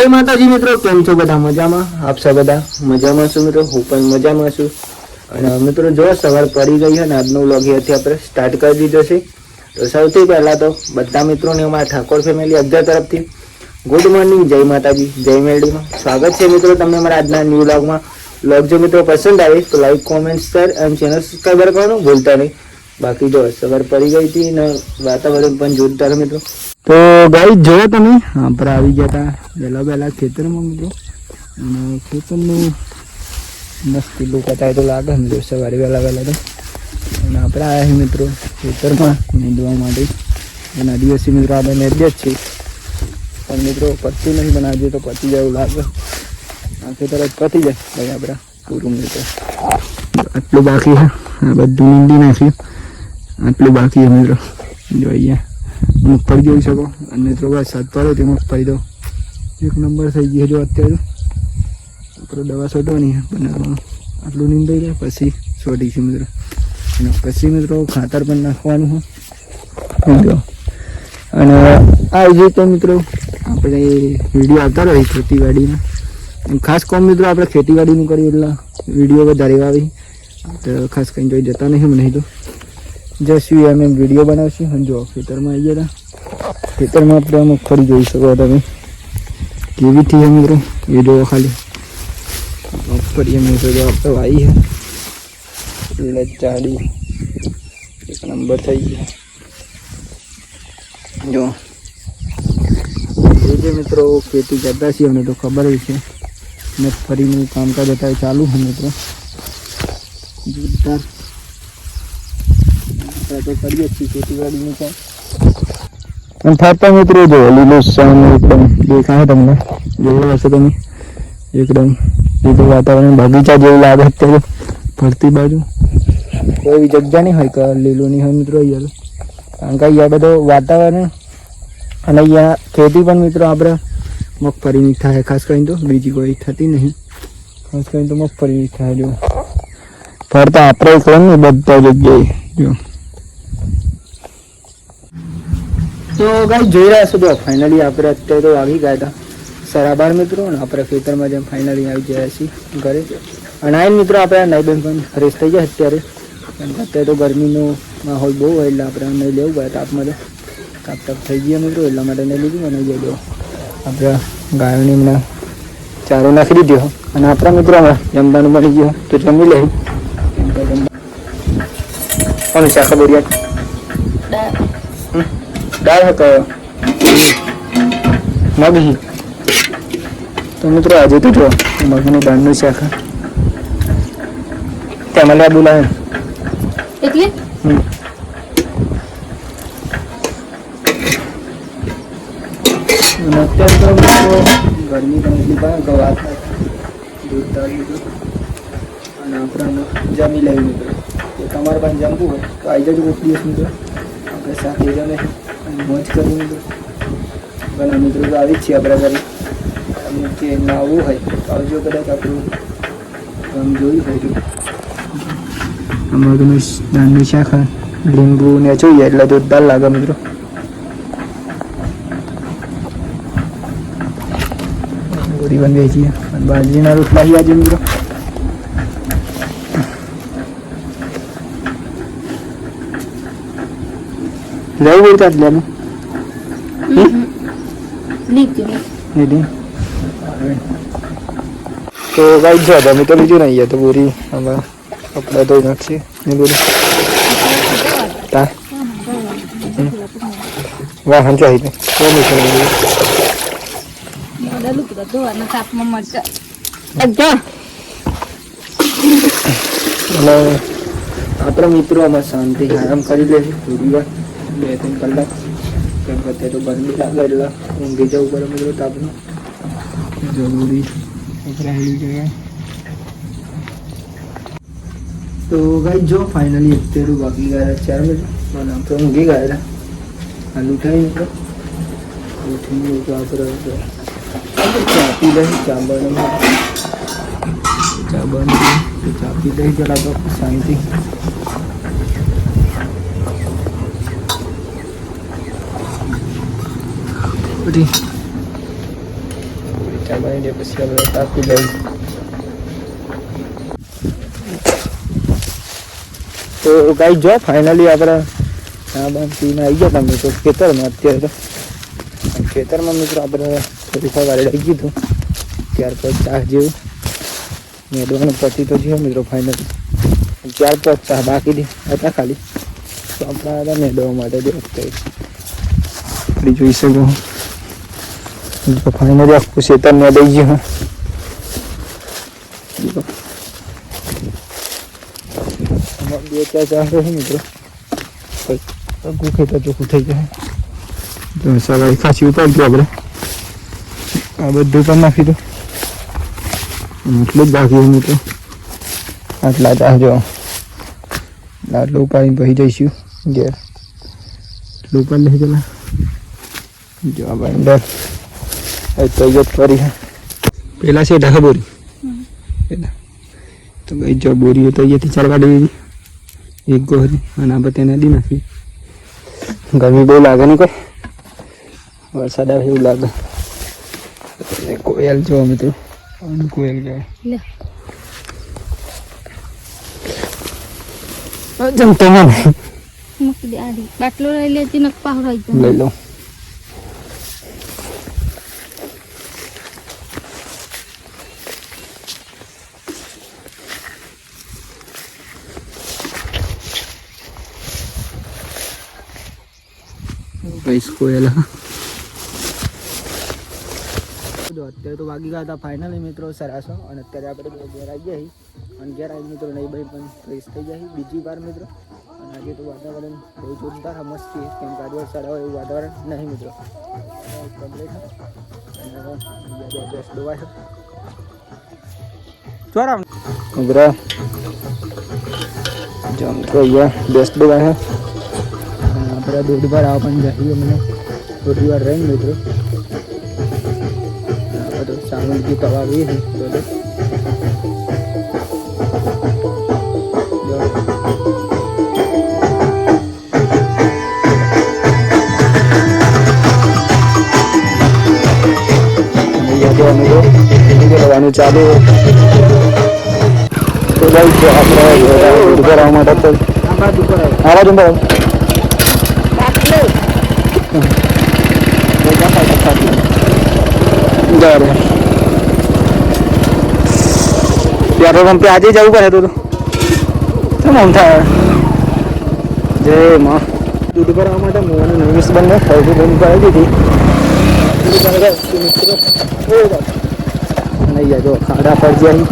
જય માતાજી મિત્રો, કેમ છો બધા? મજામાં? આપ સૌ બધા મજામાં છો મિત્રો? હું પણ મજામાં છું. અને મિત્રો જો સવાર પડી ગઈ છે અને આજનો વ્લોગ અહીંયાથી આપણે સ્ટાર્ટ કરી દીધો છે. તો સૌથી પહેલા તો બધા મિત્રોને અમારા ઠાકોર ફેમિલી અગિયાર તરફથી ગુડ મોર્નિંગ, જય માતાજી, જય મેરડીમાં સ્વાગત છે મિત્રો તમને અમારા આજના ન્યૂ વ્લોગમાં. વ્લોગ જો મિત્રો પસંદ આવે તો લાઈક, કોમેન્ટ, શેર અને ચેનલ સબસ્ક્રાઈબર કરવાનું ભૂલતા નહીં. બાકી જો સવાર પડી ગઈ હતી ને વાતાવરણ પણ જોરદાર મિત્રો. તો ગાઈ જોવો તમે આપણે આવી ગયા હતા વહેલા ખેતરમાં મિત્રો. અને ખેતરનું મસ્ત લોકો થાય તો લાગે મિત્રો સવારે વહેલા તો. અને આપણે આવ્યા છીએ મિત્રો ખેતરમાં નીંદવા માટે. અને આદિવાસી મિત્રો આપણે નીંદીએ જ છીએ પણ મિત્રો પતી નહીં, પણ આજે તો પતી જાય એવું લાગે. આ ખેતર જ પતી જાય ભાઈ આપણે પૂરું મિત્રો. આટલું બાકી છે, આ બધું નીંદી નાખ્યું. આટલું બાકી છે મિત્રો. જોઈએ મગફળી જોઈ શકો. અને મિત્રો વરસાદ પડ્યો તે મગફળી તો એક નંબર થઈ ગઈ. જો અત્યારે આપણે દવા છોટવાની પણ આટલું નીંદાઈ જાય પછી છોટીશું મિત્રો. અને પછી મિત્રો ખાતર પણ નાખવાનું હોય. અને આ રીતે મિત્રો આપણે વિડીયો આવતા રહે ખેતીવાડીના. ખાસ કોમ મિત્રો આપણે ખેતીવાડીનું કરીએ એટલે વિડીયો વધારે આવી તો ખાસ કંઈ જોઈ જતા નહીં નહીં તો જશું એમ વિડીયો બનાવશું. અને જો ખેતરમાં આવી ગયા હતા, ખેતરમાં આપણે મગફળી જોઈ શકો તમે કેવી થઈ મિત્રો. એ જોવો ખાલી મગફળી મિત્રો જો આપણે વાવી છે એટલે ચાડી એક નંબર થઈ ગયા. જો એ જે મિત્રો ખેતી કરતા છીએ અમને તો ખબર જ છે. મગફળીનું કામકાજ અત્યારે ચાલુ છે મિત્રો. જોરદાર તો કરીએ છીએ ખેતીવાડીનું કામ. અને થતા મિત્રો જો લીલું એકદમ દેખાય તમને, જોયું હશે તમે. એકદમ લીલું વાતાવરણ બગીચા જેવું લાગે અત્યારે ફરતી બાજુ. કોઈ જગ્યા નહીં હોય કે લીલું નહીં હોય મિત્રો અહીંયા. કારણ કે અહીંયા બધું વાતાવરણ અને અહીંયા ખેતી પણ મિત્રો આપણે મગફળીની થાય ખાસ કરીને, તો બીજી કોઈ થતી નહીં. ખાસ કરીને તો મગફળીની થાય. જો ફરતા આપણે કોણ ને બધા જગ્યાએ જો. તો ગાઈ જોઈ રહ્યા છો તો ફાઇનલી આપણે અત્યારે તો આવી ગયા હતા સરાબાર મિત્રો. અને આપણે ખેતરમાં જેમ ફાઇનલી આવી ગયા છીએ ઘરે. અને આવીને મિત્રો આપણે નાઈ બેન પણ ફ્રેશ થઈ જાય અત્યારે. કારણ કે અત્યારે તો ગરમીનો માહોલ બહુ હોય એટલે આપણે નહીં લેવું પડે તાપમાં. તો તાપ થઈ ગયા મિત્રો એટલા માટે નહીં લીધું. અને જઈ આપણે ગાયોને હમણાં ચારો નાખી દીધો. અને આપણા મિત્રો જમવાનું બની ગયો તો જમી લે. કોણ શાખા બોરિયા દાળ હતો મગી. તો મિત્રો આજે તો જો મગની દાળનું શાક તેમાં લે બોલાવે એટલે અત્યારે તો ગરમી પણ એટલી પણ વાત જોરદાર મિત્રો. અને આપણે જમી લઈએ મિત્રો. તો તમારે પણ જમવું હોય તો આવી જજો કોઈક દિવસ મિત્રો, આપણે સાથે જમે અને મોજ કરી મિત્રો. ઘણા મિત્રો તો આવી જ છીએ આપણા ઘરે. અને કે ના આવવું હોય તો આવજો, કદાચ આપણું કામ જોયું હોય તો. મગનું દાળનું શાક લીંબુ ને જોઈએ એટલે જોરદાર લાગે મિત્રો. બોરી બન ગઈ છે અને બાજરીના રોટલા આજે મિત્રો. લેવું બોલતા જ લેવું તો ગાઈ જો તમે તો લીધું નહીં તો બોરી આમાં કપડા ધોઈ નાખશે ને બોરી વાહ હંચો આવી આપણા મિત્રો આમાં શાંતિ આરામ કરી લે છે થોડી વાર, 2-3 કલાક. કેમ કે અત્યારે તો ગરમી લાગે એટલે ઊંઘી જવું પડે મિત્રો. તાપનું જરૂરી તો ગાઈ જો ફાઇનલી અત્યારે બાકી ગયા 4 બજે અને આપણે ઊંઘી ગયા. હાલ ઉઠાવી મિત્રો. ઉઠીને તો આપણે ચા પી લઈ. ચા પી લઈ જરા તો શાંતિ. બધી ચા બનાવી દે પછી આપણે તાપી લઈ. તો ગાઈસ જો ફાઇનલી આપણે ચા પીને આવી ગયા હતા મિત્રો ખેતરમાં. અત્યારે તો ખેતરમાં મિત્રો આપણે થોડી સવારે લઈ ગયું ત્યાર પછી ચા જેવું મેળવાનું પતિ તો છે મિત્રો ફાઇનલી. 4-5 ચા બાકી હતા ખાલી, તો આપણા હતા મેળવવા માટે જ જોઈ શકો. ફાઇનલી આખું ખેતર મેળવી ગયું. બે ચા ચાલે છે મિત્રો, આખું ખેતર ચોખ્ખું થઈ જાય. તો સવારે ખાસી ઉતારતું આપણે આ બધું પણ નાખી દો. એટલું જ બાકી મિત્રો, આટલા ચા જો આટલું ઉપાડીને પછી જઈશું ઘેર. એટલું ઉપર લઈ ગયેલા જો આપણે અંદર તૈયાર કરી પેલા છે ઢાકા બોરી પેલા તો ગઈ જો બોરીઓ તો અહીંયાથી ચાર કાઢી દીધી એક ગોહરી અને આ બધી નદી નાખી. ગરમી બહુ લાગે ને કોઈ વરસાદ આવે એવું લાગે. કોયલ જો મિત્રો કોયલ કહેવાય જમતો મને બાટલો લઈ લેતી નક પાહરાઈ લઈ લો. કોયલ અત્યારે તો વાગી ગયા હતા ફાઇનલી મિત્રો સરાસો. અને અત્યારે આપણે ઘેર આવી ગયા અને ઘેર આવી મિત્રો નહીં ભાઈ પણ ફ્રેશ થઈ જાય બીજી વાર મિત્રો. અને આજે તો વાતાવરણ બહુ જોરદાર મસ્ત છે, કેમ કે આજે વરસાદ આવે એવું વાતાવરણ નહીં મિત્રો. કમ્પ્લીટ બેસ્ટ ડોવા છે. આપણે દૂધ પર આવા પણ જઈએ મને થોડી વાર રહીને મિત્રો. તો સામૂહિક કવા આવી છે કરવાનું ચાલુ. તો ભાઈ જો આપણે દૂધ પર આવવા માટે તો આવા જ પેટ્રોલ પંપે આજે જવું પડે તો કેમ આમ થાય જય માં. દૂધ ભરવા માટે મોહન નવીસ બંને સૌથી બંધ કરાવી દીધી મિત્રો. નહીં જો ખાડા પર જાય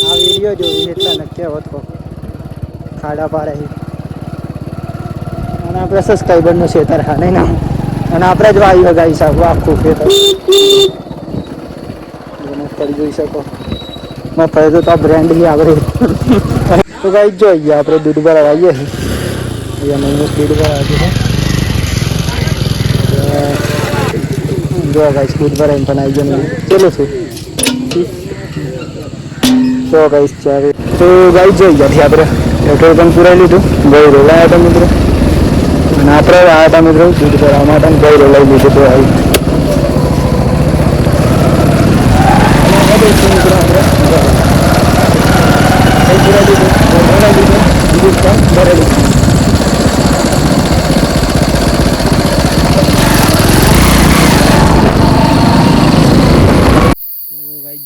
આ વિડીયો જોઈ એટલા નક્કી હોત ખાડા પાડે અને આપણે સબસ્ક્રાઈબરનું ખેતર હા નહીં ના અને આપણે જ વાવી ગાઈ શકો આખું ખેતર કરી જોઈ શકો. મફત તો બ્રેન્ડની આપણે તો ગાઈ જોઈએ આપણે દૂધ ભરાવા આવીએ છીએ દૂધ ભરાવા છે જો ગાઈસ દૂધ ભરાઈને પણ આવી જાય ચલો છું તો ગાઈસ ચાલે. તો ગાઈ જોઈ ગયા આપણે પેટ્રોલ પણ પુરાઈ લીધું બહુ રોલાયા હતા મિત્રો. અને આપણે આવ્યા હતા મિત્રો દૂધ ભરાવા માટે બહુ રોલાઈ લીધું તો આવી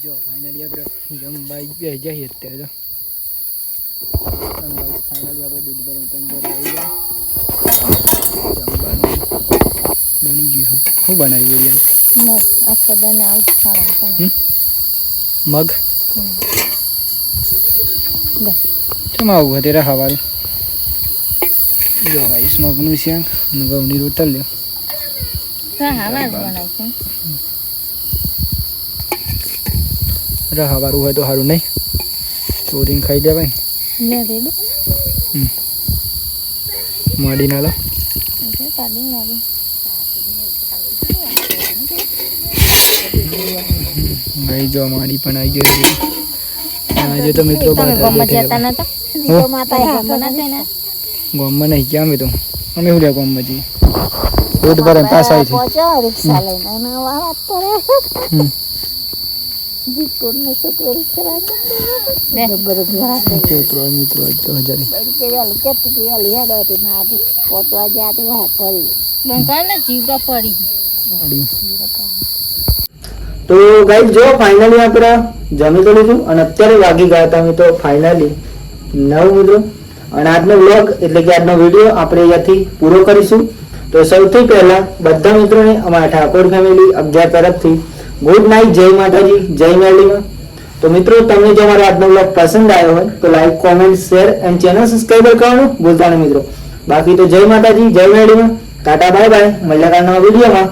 જો ફાઇનલી આપણે જમવાઈ જઈએ અત્યારે તો ફાઇનલી આપણે દૂધ ભરાઈ પણ ઘરે આવી ગયા. જમવાનું બની ગયું. હા શું બનાવ્યું બિરયાની? મગ કેમ આવું અત્યારે ખાવાનું? જો ગાઈસ મગનું શાક અને ઘઉંની રોટલ લ્યો. હવારું હોય તો સારું નહીં ચોરીને ખાઈ લેવાય માડી ના લો ભાઈ જો માડી પણ આવી ગઈ. આજે તો મિત્રો ગામમાં નહીં ક્યાં અમે તો અમે શું ગામમાં જઈએ પેટ ભરે પાછા આવી પહોંચો રિક્ષા લઈને અને વાત કરે જીતપુરનો છોકરો રિક્ષા જબર મિત્રો મિત્રો તો હજારી કે વેલું કેતું હતું વેલી હેડો હતી ના આજે પહોંચવા ગયા તે વાત પડી બંકાને જીવડા પડી તો ગાઈસ જો ફાઇનલી આપણે જમી તો લીધું અને અત્યારે વાગી ગયા હતા મિત્રો ફાઇનલી 9 મિત્રો અને આજનો વ્લોગ એટલે કે આજનો વિડીયો આપણે અહીંયાથી પૂરો કરીશું તો સૌથી પહેલા બધા મિત્રોને અમારા ઠાકોર ફેમિલી 11 તરફથી ગુડ નાઇટ, જય માતાજી, જય મેરડીમાં. તો મિત્રો તમને જો અમારો આજનો વ્લોગ પસંદ આવ્યો હોય તો like, comment, share and channel subscribe કરવાનું ભૂલતા નહીં મિત્રો. બાકી તો જય માતાજી, જય મેરડીમાં, ટાટા બાય બાય, મળ્યા કાલના વિડીયોમાં.